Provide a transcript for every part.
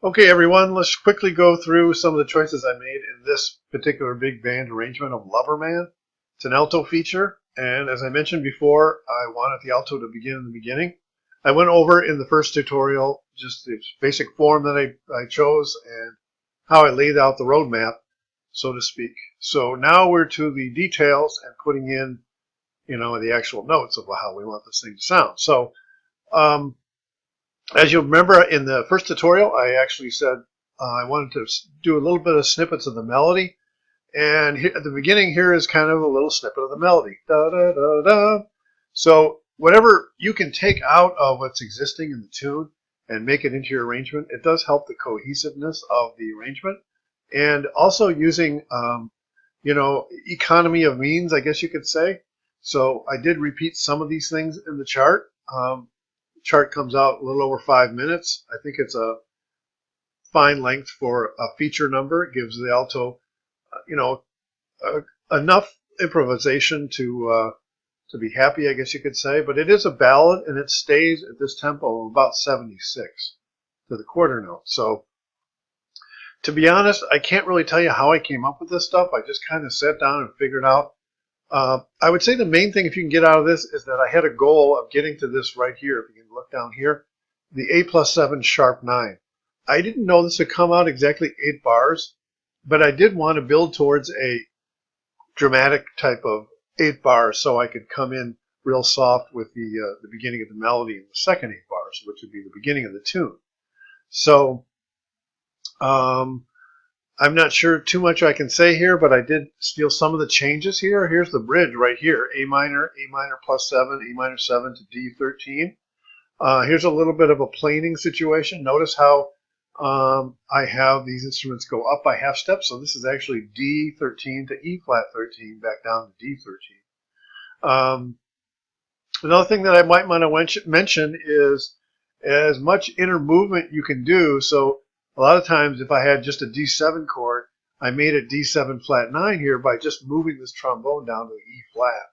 Okay, everyone, let's quickly go through some of the choices I made in this particular big band arrangement of Loverman. It's an alto feature, and as I mentioned before, I wanted the alto to begin in the beginning. I went over in the first tutorial just the basic form that I chose and how I laid out the roadmap, so to speak. So now we're to the details and putting in, the actual notes of how we want this thing to sound. So, as you'll remember in the first tutorial, I actually said I wanted to do a little bit of snippets of the melody. And here, at the beginning here is kind of a little snippet of the melody. Da, da, da, da. So whatever you can take out of what's existing in the tune and make it into your arrangement, it does help the cohesiveness of the arrangement. And also using, economy of means, I guess you could say. So I did repeat some of these things in the chart. Chart comes out a little over 5 minutes. I think it's a fine length for a feature number. It gives the alto, enough improvisation to be happy, I guess you could say. But it is a ballad, and it stays at this tempo of about 76 to the quarter note. So to be honest, I can't really tell you how I came up with this stuff. I just kind of sat down and figured out. I would say the main thing, if you can get out of this, is that I had a goal of getting to this right here. If you can look down here, the A+7 sharp 9. I didn't know this would come out exactly 8 bars, but I did want to build towards a dramatic type of 8 bars, so I could come in real soft with the beginning of the melody in the second 8 bars, which would be the beginning of the tune. So I'm not sure too much I can say here, but I did steal some of the changes here. Here's the bridge right here: A minor plus 7, A minor 7 to D13. Here's a little bit of a planing situation. Notice how I have these instruments go up by half steps. So this is actually D13 to E flat 13, back down to D13. Another thing that I might want to mention is as much inner movement you can do. So a lot of times if I had just a D7 chord, I made it D7 flat 9 here by just moving this trombone down to E flat.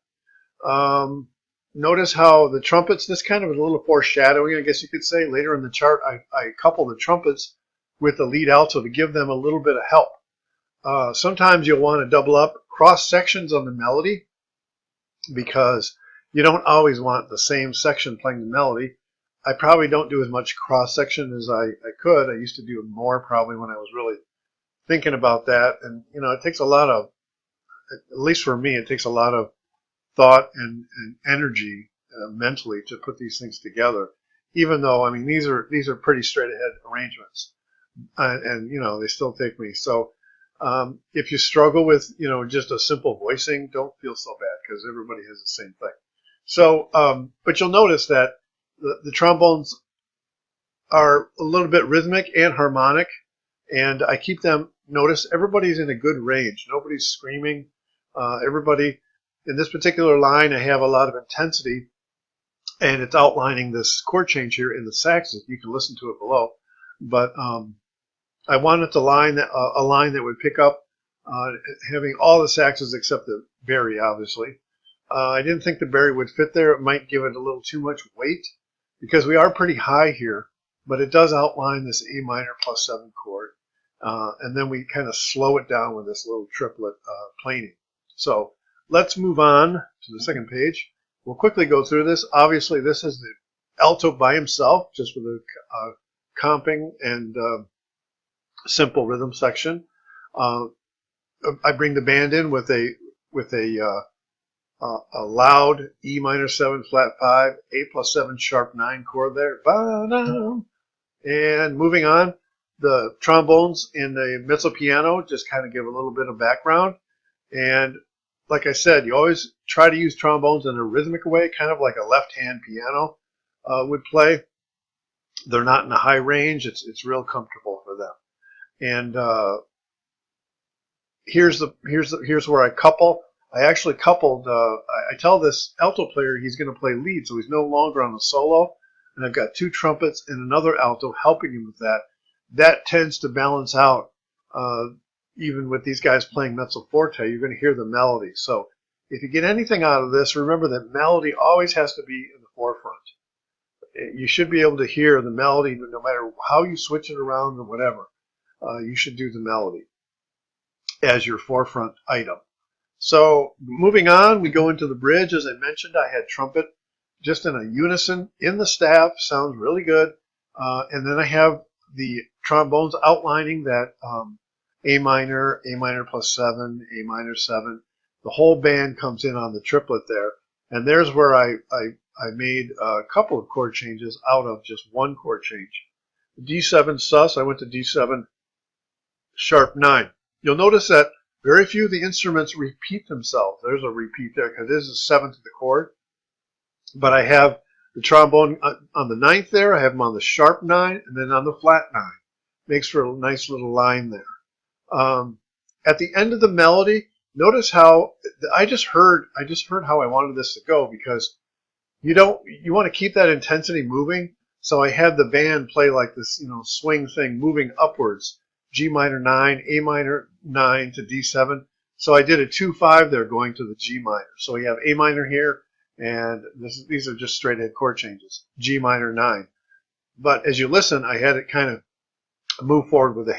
Notice how the trumpets, this kind of a little foreshadowing, I guess you could say. Later in the chart, I couple the trumpets with the lead alto to give them a little bit of help. Sometimes you'll want to double up cross sections on the melody because you don't always want the same section playing the melody. I probably don't do as much cross section as I could. I used to do more probably when I was really thinking about that. And, it takes a lot of, at least for me, it takes a lot of thought and energy mentally to put these things together. Even though, I mean, these are pretty straight ahead arrangements, and they still take me. So if you struggle with just a simple voicing, don't feel so bad because everybody has the same thing. So, but you'll notice that the trombones are a little bit rhythmic and harmonic, and I keep them. Notice everybody's in a good range. Nobody's screaming. Everybody. In this particular line, I have a lot of intensity, and it's outlining this chord change here in the saxes. You can listen to it below, but I wanted a line that would pick up having all the saxes except the bari, obviously. I didn't think the bari would fit there. It might give it a little too much weight because we are pretty high here, but it does outline this A minor plus 7 chord, and then we kind of slow it down with this little triplet planing. So let's move on to the second page. We'll quickly go through this. Obviously, this is the alto by himself, just with a comping and simple rhythm section. I bring the band in with a loud E minor 7 flat 5, A+7 sharp 9 chord there. And moving on, the trombones in the mezzo piano just kind of give a little bit of background. And like I said, you always try to use trombones in a rhythmic way, kind of like a left-hand piano would play. They're not in a high range. It's real comfortable for them. And here's where I couple. I actually coupled. I tell this alto player he's going to play lead, so he's no longer on the solo. And I've got 2 trumpets and another alto helping him with that. That tends to balance out. Even with these guys playing mezzo forte, you're going to hear the melody. So if you get anything out of this, remember that melody always has to be in the forefront. you should be able to hear the melody no matter how you switch it around or whatever. You should do the melody as your forefront item. So moving on, we go into the bridge. As I mentioned, I had trumpet just in a unison in the staff. Sounds really good. And then I have the trombones outlining that A minor plus 7, A minor 7. The whole band comes in on the triplet there. And there's where I made a couple of chord changes out of just one chord change. D7 sus, I went to D7 sharp 9. You'll notice that very few of the instruments repeat themselves. There's a repeat there because this is 7th of the chord. But I have the trombone on the 9th there. I have them on the sharp 9 and then on the flat 9. Makes for a nice little line there. At the end of the melody, notice how I just heard how I wanted this to go, because you want to keep that intensity moving. So I had the band play like this, swing thing moving upwards. G minor 9, A minor 9 to D7. So I did a 2-5 there going to the G minor. So we have A minor here, and these are just straight ahead chord changes. G minor 9. But as you listen, I had it kind of move forward with a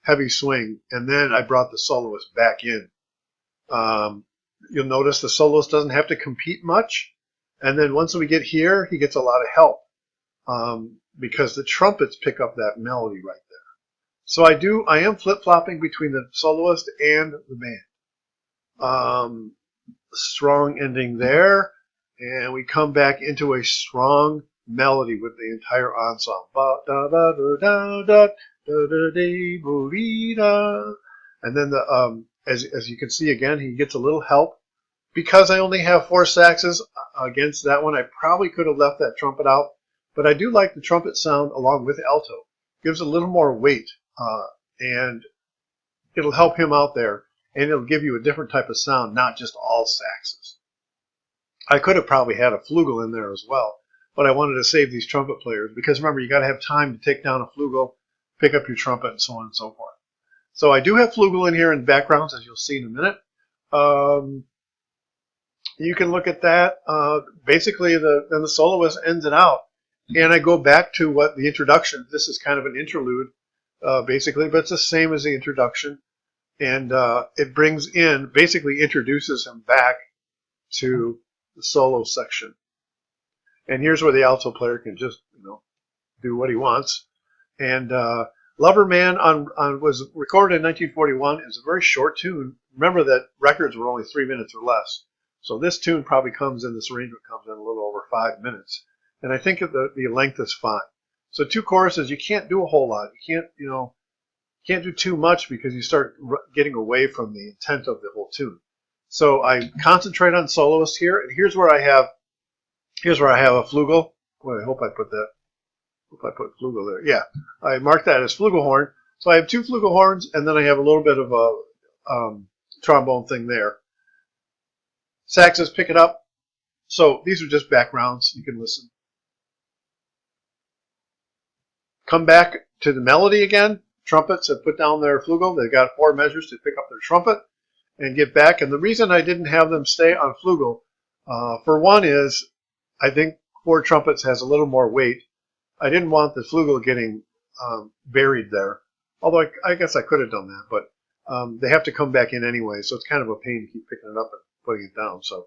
heavy swing, and then I brought the soloist back in. You'll notice the soloist doesn't have to compete much, and then once we get here, he gets a lot of help because the trumpets pick up that melody right there. So I am flip-flopping between the soloist and the band. Strong ending there, and we come back into a strong melody with the entire ensemble. And then as you can see again, he gets a little help. Because I only have 4 saxes against that one, I probably could have left that trumpet out, but I do like the trumpet sound along with alto. Gives a little more weight, and it'll help him out there, and it'll give you a different type of sound, not just all saxes. I could have probably had a flugel in there as well, but I wanted to save these trumpet players, because remember, you got to have time to take down a flugel, pick up your trumpet, and so on and so forth. So I do have flugel in here in backgrounds, as you'll see in a minute. You can look at that. Basically, then the soloist ends it out. And I go back to what the introduction, this is kind of an interlude, basically, but it's the same as the introduction. And it brings in, basically introduces him back to the solo section. And here's where the alto player can just, do what he wants. And Lover Man was recorded in 1941. It's a very short tune. Remember that records were only 3 minutes or less. So this tune probably this arrangement comes in a little over 5 minutes. And I think the length is fine. So 2 choruses, you can't do a whole lot. You can't do too much because you start getting away from the intent of the whole tune. So I concentrate on soloist here, and here's where I have a flugel. Boy, I hope I put flugel there. Yeah, I marked that as flugelhorn. So I have 2 flugelhorns, and then I have a little bit of a trombone thing there. Saxes pick it up. So these are just backgrounds. You can listen. Come back to the melody again. Trumpets have put down their flugel. They've got 4 measures to pick up their trumpet and get back. And the reason I didn't have them stay on flugel, for one, is I think 4 trumpets has a little more weight. I didn't want the flugel getting buried there. Although I guess I could have done that, but they have to come back in anyway, so it's kind of a pain to keep picking it up and putting it down. So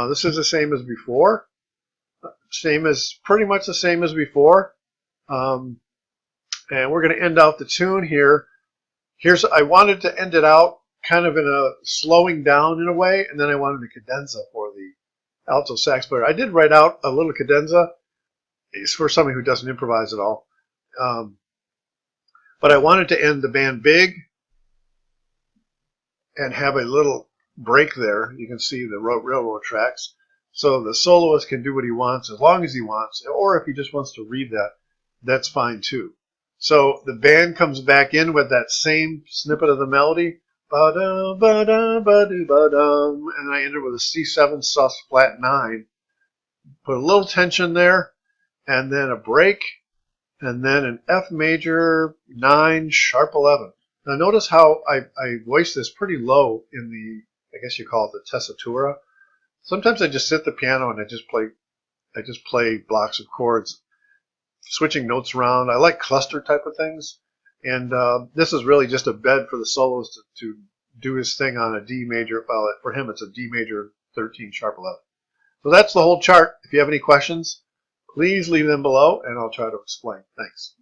this is the same as before. Pretty much the same as before. And we're going to end out the tune here. I wanted to end it out kind of in a slowing down in a way, and then I wanted a cadenza for the alto sax player. I did write out a little cadenza. It's for somebody who doesn't improvise at all. But I wanted to end the band big and have a little break there. You can see the railroad tracks. So the soloist can do what he wants as long as he wants, or if he just wants to read that, that's fine too. So the band comes back in with that same snippet of the melody. Ba-dum, ba-dum, ba-dum, ba-dum, and I end it with a C7 sus flat 9. Put a little tension there, and then a break, and then an F major 9 sharp 11. Now notice how I voice this pretty low in the, I guess you call it the tessitura. Sometimes I just sit at the piano and I just play I just play blocks of chords, switching notes around. I like cluster type of things, and this is really just a bed for the soloist to do his thing on a D major. Well, for him, it's a D major 13 sharp 11. So that's the whole chart. If you have any questions, please leave them below, and I'll try to explain. Thanks.